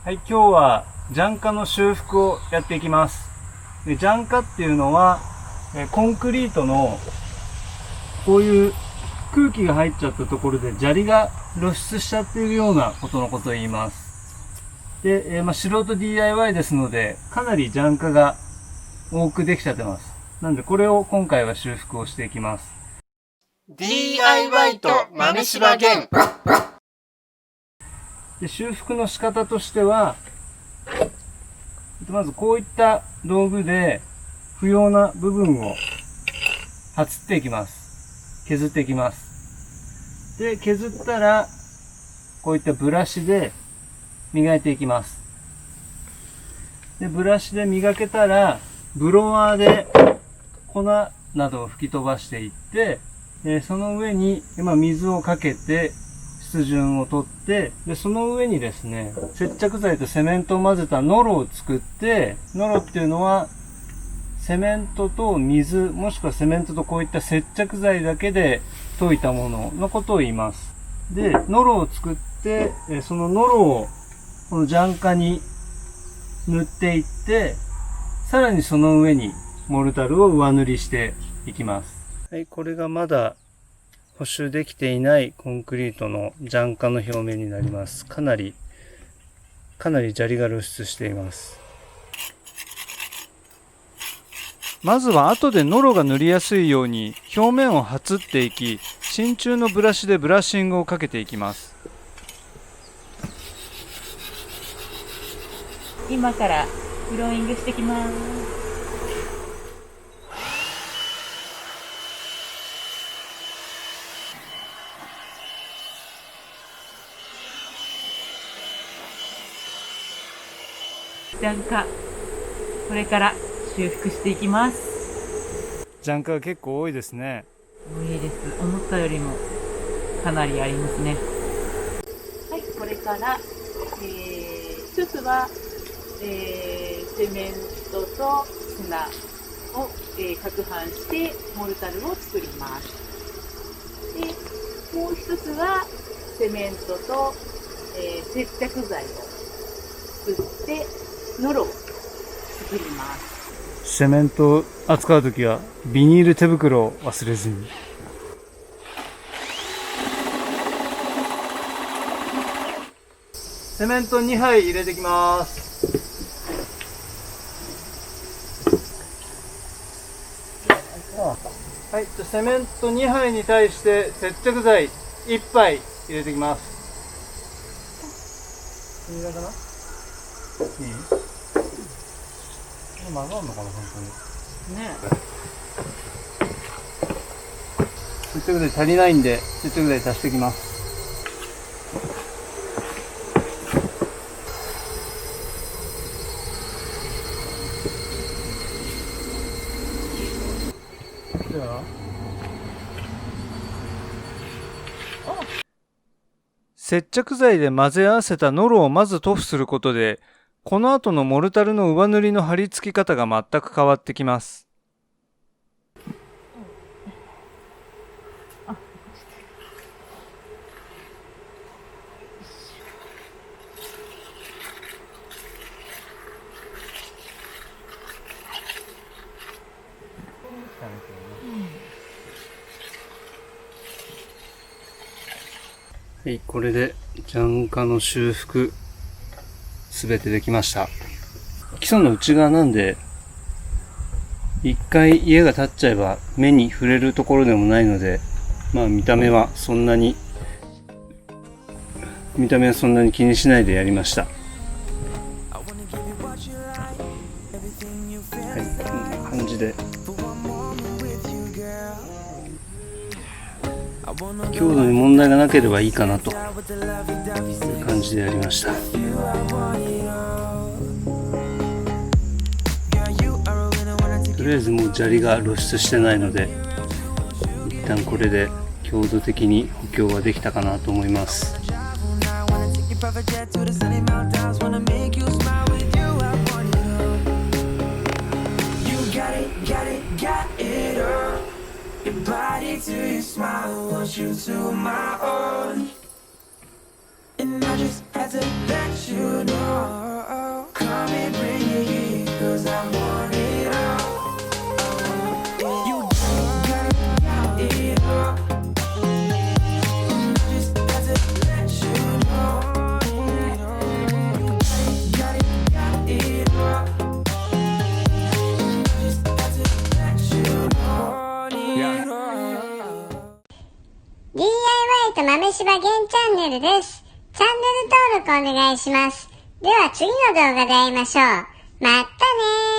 はい、今日はジャンカの修復をやっていきます。で、ジャンカっていうのは、コンクリートのこういう空気が入っちゃったところで砂利が露出しちゃっているようなことのことを言います。で、素人 DIY ですので、かなりジャンカが多くできちゃってます。なんでこれを今回は修復をしていきます。DIY と豆柴弦。で、修復の仕方としては、まずこういった道具で不要な部分をはつっていきます。削っていきます。で、削ったら、こういったブラシで磨いていきます。で、ブラシで磨けたら、ブロワーで粉などを吹き飛ばしていって、その上に水をかけて、湿潤を取って、で、その上にですね、接着剤とセメントを混ぜたノロを作って、ノロっていうのは、セメントと水、もしくはセメントとこういった接着剤だけで溶いたもののことを言います。で、ノロを作って、そのノロをこのジャンカに塗っていって、さらにその上にモルタルを上塗りしていきます。はい、これがまだ補修できていないコンクリートのジャンカの表面になります。かなり砂利が露出しています。まずは後でノロが塗りやすいように表面をはつっていき、真鍮のブラシでブラッシングをかけていきます。今からフローイングしてきます。ジャンカ、これから修復していきます。ジャンカが結構多いですね。多いです。思ったよりもかなりありますね。はい、これから、一つは、セメントと砂を、攪拌してモルタルを作ります。で、もう一つはセメントと、接着剤を作ってノロを作ります。セメントを扱うときはビニール手袋を忘れずに。セメント2杯入れてきます。はい、セメント2杯に対して接着剤1杯入れてきます。いいかな？いい？混ざんのかな、本当に。ね。接着剤足りないんで、接着剤足していきます。では、接着剤で混ぜ合わせたノロをまず塗布することで、この後のモルタルの上塗りの貼り付き方が全く変わってきます。はい、これでジャンカの修復すべてできました。基礎の内側なんで、一回家が建っちゃえば目に触れるところでもないので、見た目はそんなに気にしないでやりました。はい、こんな感じで。強度に問題がなければいいかなという感じでやりました。とりあえずもう砂利が露出してないので、一旦これで強度的に補強はできたかなと思います。Your body to your smile, want you to my own. And I just had to let you know. Come and bring it here, 'cause I want it all. You gotta got it all. Just had to let you know. Got it all. Just had to let you know. DIY と豆柴ゲンチャンネルです。チャンネル登録お願いします。では次の動画で会いましょう。またねー。